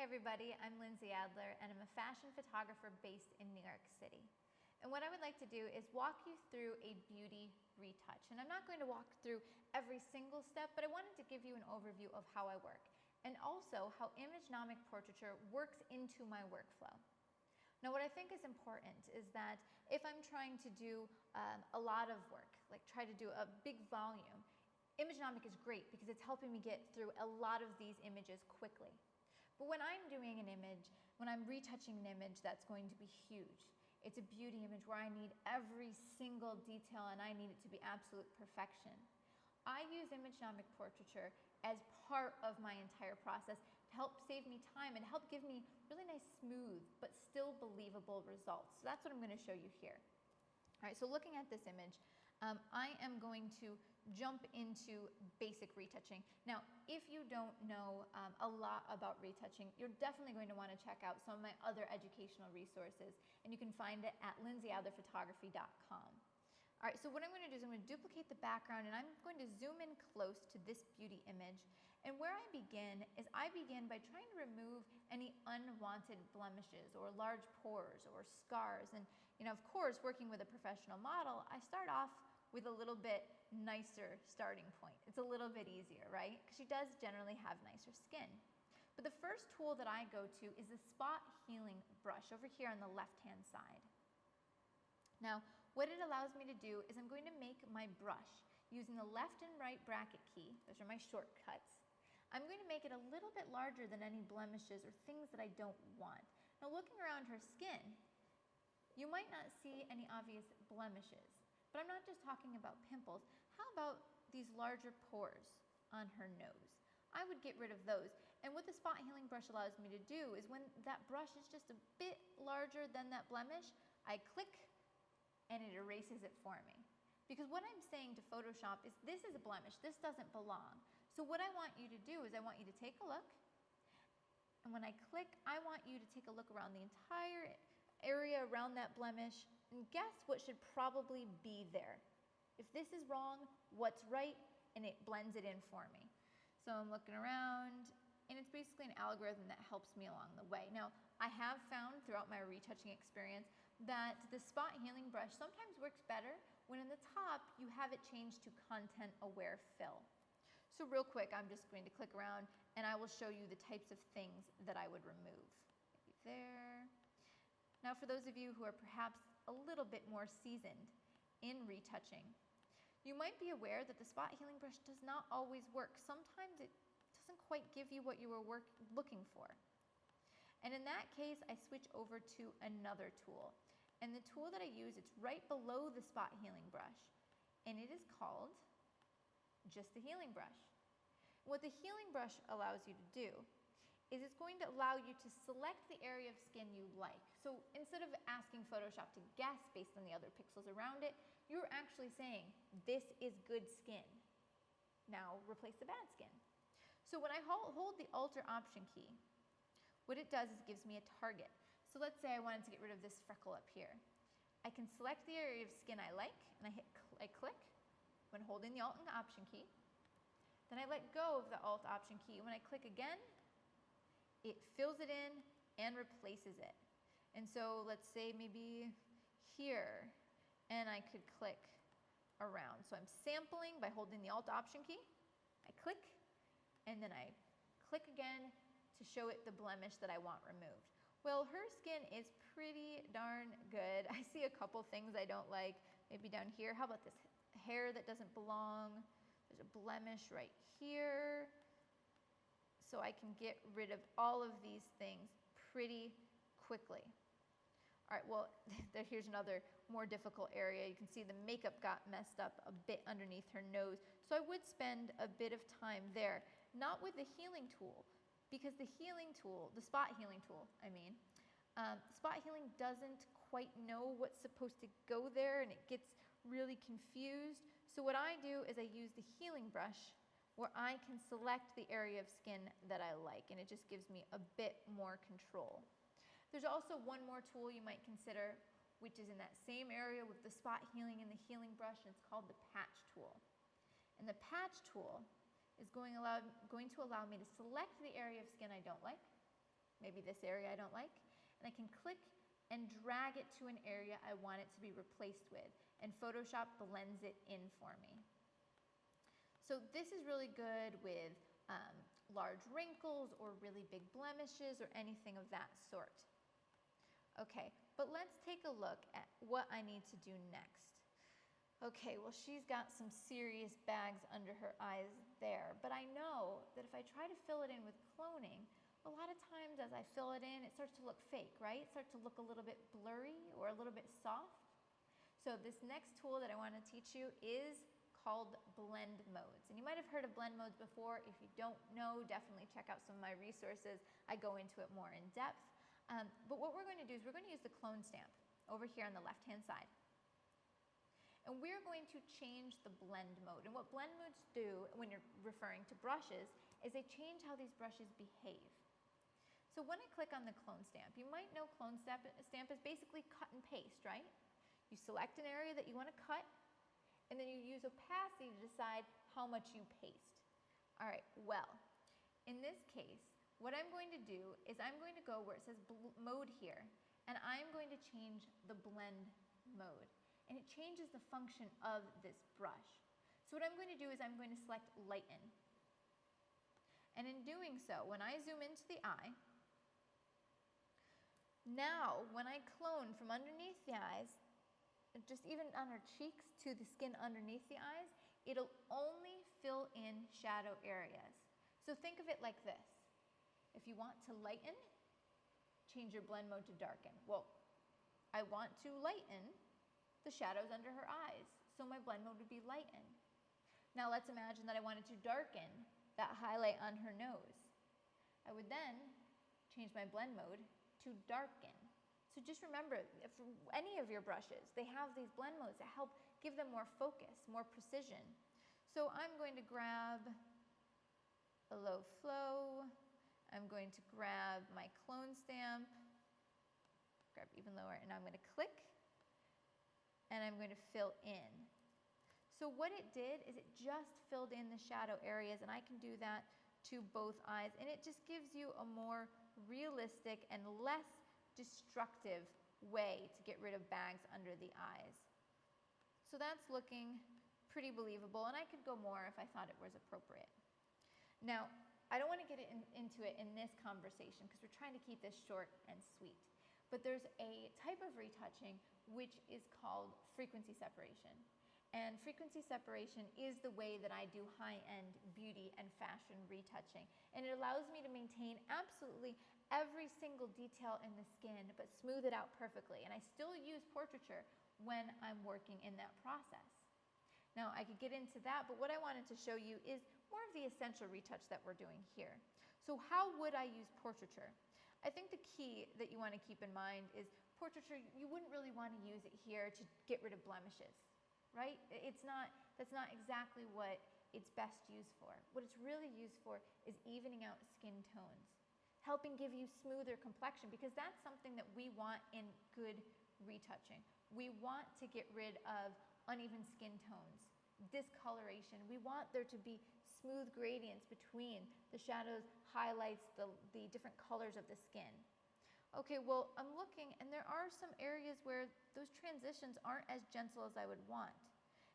Hey everybody, I'm Lindsay Adler and I'm a fashion photographer based in New York City. And what I would like to do is walk you through a beauty retouch. And I'm not going to walk through every single step, but I wanted to give you an overview of how I work and also how Imagenomic portraiture works into my workflow. Now what I think is important is that if I'm trying to do a lot of work, like try to do a big volume, Imagenomic is great because it's helping me get through a lot of these images quickly. But when I'm doing an image, when I'm retouching an image that's going to be huge, it's a beauty image where I need every single detail and I need it to be absolute perfection. I use Imagenomic portraiture as part of my entire process to help save me time and help give me really nice, smooth, but still believable results. So that's what I'm going to show you here. All right, so looking at this image, I am going to jump into basic retouching. Now, if you don't know a lot about retouching, you're definitely going to want to check out some of my other educational resources, and you can find it at lindsayadlerphotography.com. All right, so what I'm going to do is I'm going to duplicate the background and I'm going to zoom in close to this beauty image. And where I begin is I begin by trying to remove any unwanted blemishes or large pores or scars. And, you know, of course, working with a professional model, I start off with a little bit nicer starting point. It's a little bit easier, right? Because she does generally have nicer skin. But the first tool that I go to is the spot healing brush over here on the left-hand side. Now, what it allows me to do is I'm going to make my brush using the left and right bracket key. Those are my shortcuts. I'm going to make it a little bit larger than any blemishes or things that I don't want. Now, looking around her skin, you might not see any obvious blemishes, but I'm not just talking about pimples. How about these larger pores on her nose? I would get rid of those. And what the spot healing brush allows me to do is when that brush is just a bit larger than that blemish, I click and it erases it for me. Because what I'm saying to Photoshop is this is a blemish, this doesn't belong. So what I want you to do is I want you to take a look, and when I click, I want you to take a look around the entire area around that blemish and guess what should probably be there. If this is wrong, what's right, and it blends it in for me. So I'm looking around, and it's basically an algorithm that helps me along the way. Now, I have found throughout my retouching experience that the spot healing brush sometimes works better when in the top you have it changed to content aware fill. So real quick, I'm just going to click around and I will show you the types of things that I would remove. Maybe there. Now for those of you who are perhaps a little bit more seasoned in retouching, you might be aware that the spot healing brush does not always work. Sometimes it doesn't quite give you what you were looking for. And in that case, I switch over to another tool. And the tool that I use, it's right below the spot healing brush. And it is called just the healing brush. What the healing brush allows you to do is it's going to allow you to select the area of skin you like. So instead of asking Photoshop to guess based on the other pixels around it, you're actually saying, this is good skin. Now replace the bad skin. So when I hold the Alt or Option key, what it does is it gives me a target. So let's say I wanted to get rid of this freckle up here. I can select the area of skin I like, and I click when holding the Alt and Option key. Then I let go of the Alt Option key. When I click again, it fills it in and replaces it. And so let's say maybe here, and I could click around. So I'm sampling by holding the Alt Option key. I click, and then I click again to show it the blemish that I want removed. Well, her skin is pretty darn good. I see a couple things I don't like, maybe down here. How about this hair that doesn't belong? There's a blemish right here. So I can get rid of all of these things pretty quickly. All right, well, here's another more difficult area. You can see the makeup got messed up a bit underneath her nose. So I would spend a bit of time there, not with the healing tool, because the healing tool, the spot healing tool, spot healing doesn't quite know what's supposed to go there and it gets really confused. So what I do is I use the healing brush where I can select the area of skin that I like, and it just gives me a bit more control. There's also one more tool you might consider, which is in that same area with the spot healing and the healing brush, and it's called the patch tool. And the patch tool is going to allow me to select the area of skin I don't like, maybe this area I don't like, and I can click and drag it to an area I want it to be replaced with, and Photoshop blends it in for me. So this is really good with large wrinkles or really big blemishes or anything of that sort. Okay, but let's take a look at what I need to do next. Okay, well, she's got some serious bags under her eyes there, but I know that if I try to fill it in with cloning, a lot of times as I fill it in, it starts to look fake, right? It starts to look a little bit blurry or a little bit soft. So this next tool that I want to teach you is called blend modes. And you might have heard of blend modes before. If you don't know, definitely check out some of my resources. I go into it more in depth. But what we're going to do is we're going to use the clone stamp over here on the left-hand side. And we're going to change the blend mode. And what blend modes do when you're referring to brushes is they change how these brushes behave. So when I click on the clone stamp, you might know clone stamp is basically cut and paste, right? You select an area that you want to cut, and then you use opacity to decide how much you paste. All right, well, in this case, what I'm going to do is I'm going to go where it says mode here, and I'm going to change the blend mode. And it changes the function of this brush. So what I'm going to do is I'm going to select lighten. And in doing so, when I zoom into the eye, now when I clone from underneath the eyes, just even on her cheeks to the skin underneath the eyes, it'll only fill in shadow areas. So think of it like this. If you want to lighten, change your blend mode to darken. Well, I want to lighten the shadows under her eyes, so my blend mode would be lighten. Now let's imagine that I wanted to darken that highlight on her nose. I would then change my blend mode to darken. So just remember, if any of your brushes, they have these blend modes that help give them more focus, more precision. So I'm going to grab a low flow. I'm going to grab my clone stamp, grab even lower, and I'm going to click, and I'm going to fill in. So what it did is it just filled in the shadow areas, and I can do that to both eyes, and it just gives you a more realistic and less destructive way to get rid of bags under the eyes. So that's looking pretty believable, and I could go more if I thought it was appropriate. Now, I don't want to get into it in this conversation because we're trying to keep this short and sweet. But there's a type of retouching which is called frequency separation. And frequency separation is the way that I do high-end beauty and fashion retouching. And it allows me to maintain absolutely every single detail in the skin, but smooth it out perfectly. And I still use Portraiture when I'm working in that process. Now, I could get into that, but what I wanted to show you is more of the essential retouch that we're doing here. So how would I use Portraiture? I think the key that you want to keep in mind is Portraiture, you wouldn't really want to use it here to get rid of blemishes, right? That's not exactly what it's best used for. What it's really used for is evening out skin tones, helping give you smoother complexion, because that's something that we want in good retouching. We want to get rid of uneven skin tones, discoloration. We want there to be smooth gradients between the shadows, highlights, the different colors of the skin. Okay, well, I'm looking, and there are some areas where those transitions aren't as gentle as I would want.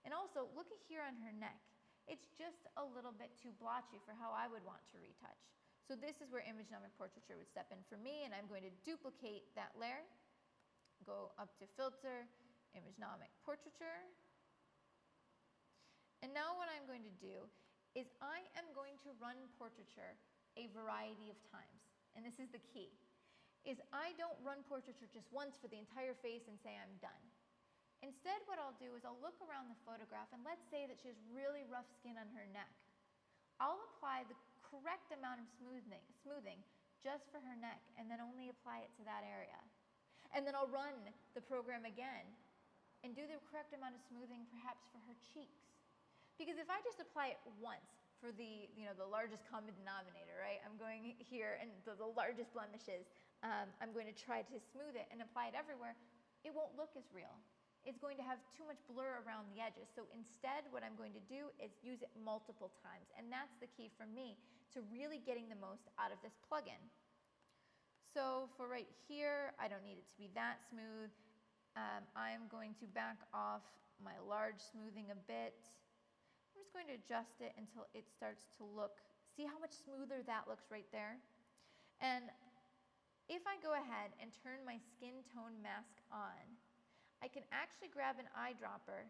And also, look at here on her neck. It's just a little bit too blotchy for how I would want to retouch. So this is where Imagenomic Portraiture would step in for me, and I'm going to duplicate that layer, go up to Filter, Imagenomic Portraiture. And now what I'm going to do is I am going to run Portraiture a variety of times. And this is the key, is I don't run Portraiture just once for the entire face and say I'm done. Instead, what I'll do is I'll look around the photograph, and let's say that she has really rough skin on her neck. I'll apply the correct amount of smoothing just for her neck, and then only apply it to that area. And then I'll run the program again and do the correct amount of smoothing perhaps for her cheeks. Because if I just apply it once for the largest common denominator, right? I'm going here and the largest blemishes, I'm going to try to smooth it and apply it everywhere. It won't look as real. It's going to have too much blur around the edges. So instead, what I'm going to do is use it multiple times. And that's the key for me to really getting the most out of this plugin. So for right here, I don't need it to be that smooth. I'm going to back off my large smoothing a bit. I'm just going to adjust it until it starts to look, see how much smoother that looks right there? And if I go ahead and turn my skin tone mask on, I can actually grab an eyedropper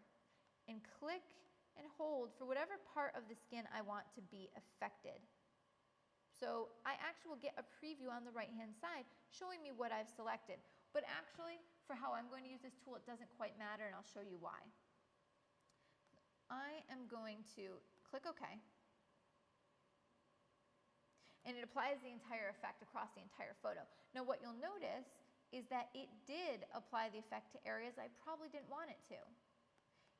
and click and hold for whatever part of the skin I want to be affected. So I actually will get a preview on the right-hand side showing me what I've selected. But actually, for how I'm going to use this tool, it doesn't quite matter, and I'll show you why. I am going to click OK. And it applies the entire effect across the entire photo. Now what you'll notice is that it did apply the effect to areas I probably didn't want it to.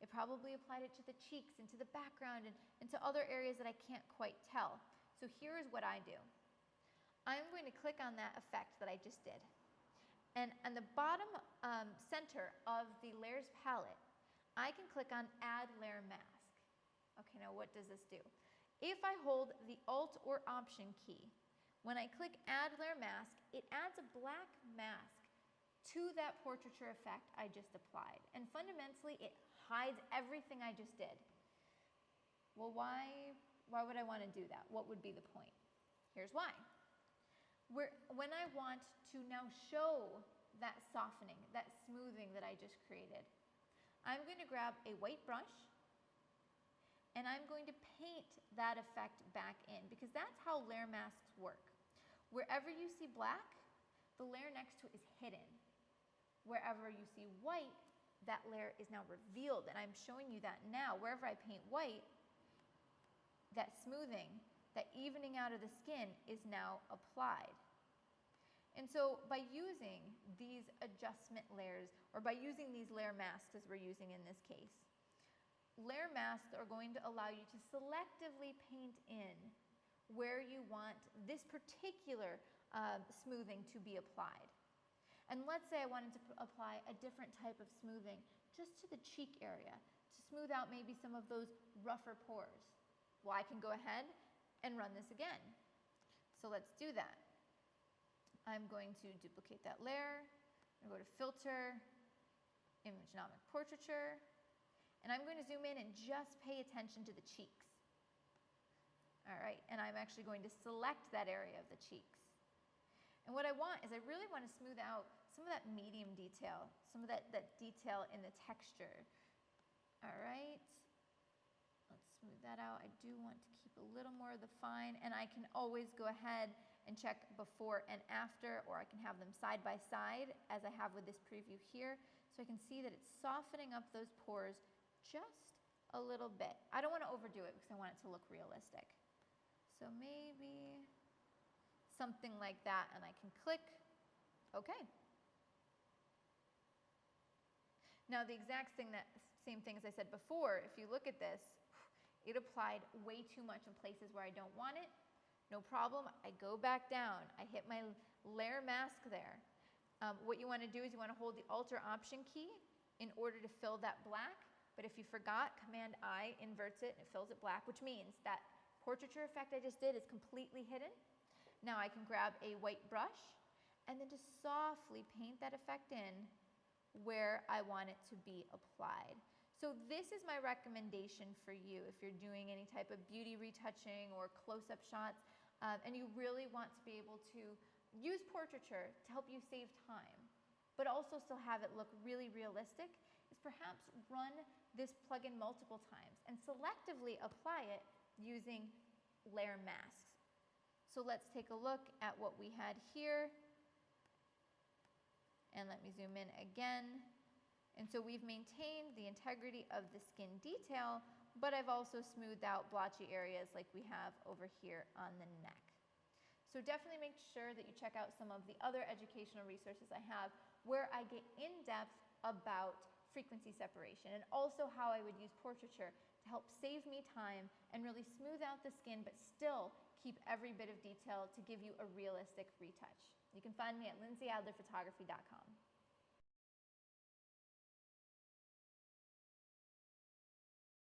It probably applied it to the cheeks and to the background and to other areas that I can't quite tell. So here is what I do. I'm going to click on that effect that I just did. And on the bottom center of the layers palette, I can click on Add Layer Mask. Okay, now what does this do? If I hold the Alt or Option key, when I click Add Layer Mask, it adds a black mask to that portraiture effect I just applied. And fundamentally, it hides everything I just did. Well, why would I want to do that? What would be the point? Here's why. When I want to now show that softening, that smoothing that I just created, I'm going to grab a white brush and I'm going to paint that effect back in, because that's how layer masks work. Wherever you see black, the layer next to it is hidden. Wherever you see white, that layer is now revealed, and I'm showing you that now. Wherever I paint white, that smoothing, that evening out of the skin is now applied. And so by using these adjustment layers, or by using these layer masks as we're using in this case, layer masks are going to allow you to selectively paint in where you want this particular smoothing to be applied. And let's say I wanted to apply a different type of smoothing just to the cheek area to smooth out maybe some of those rougher pores. Well, I can go ahead and run this again. So let's do that. I'm going to duplicate that layer. I'm going to go to Filter, Imagenomic Portraiture, and I'm going to zoom in and just pay attention to the cheeks. All right, and I'm actually going to select that area of the cheeks. And what I want is I really want to smooth out some of that medium detail, some of that detail in the texture. All right, let's smooth that out. I do want to keep a little more of the fine, and I can always go ahead and check before and after, or I can have them side by side as I have with this preview here, so I can see that it's softening up those pores just a little bit. I don't want to overdo it because I want it to look realistic. So maybe something like that, and I can click OK. Now the exact same thing as I said before, if you look at this, it applied way too much in places where I don't want it. No problem, I go back down. I hit my layer mask there. What you want to do is you want to hold the Alt or Option key in order to fill that black, but if you forgot, Command I inverts it and it fills it black, which means that portraiture effect I just did is completely hidden. Now I can grab a white brush and then just softly paint that effect in where I want it to be applied. So this is my recommendation for you if you're doing any type of beauty retouching or close-up shots, and you really want to be able to use portraiture to help you save time, but also still have it look really realistic, is perhaps run this plugin multiple times and selectively apply it using layer masks. So let's take a look at what we had here. And let me zoom in again. And so we've maintained the integrity of the skin detail, but I've also smoothed out blotchy areas like we have over here on the neck. So definitely make sure that you check out some of the other educational resources I have where I get in depth about frequency separation and also how I would use portraiture to help save me time and really smooth out the skin, but still keep every bit of detail to give you a realistic retouch. You can find me at lindsayadlerphotography.com.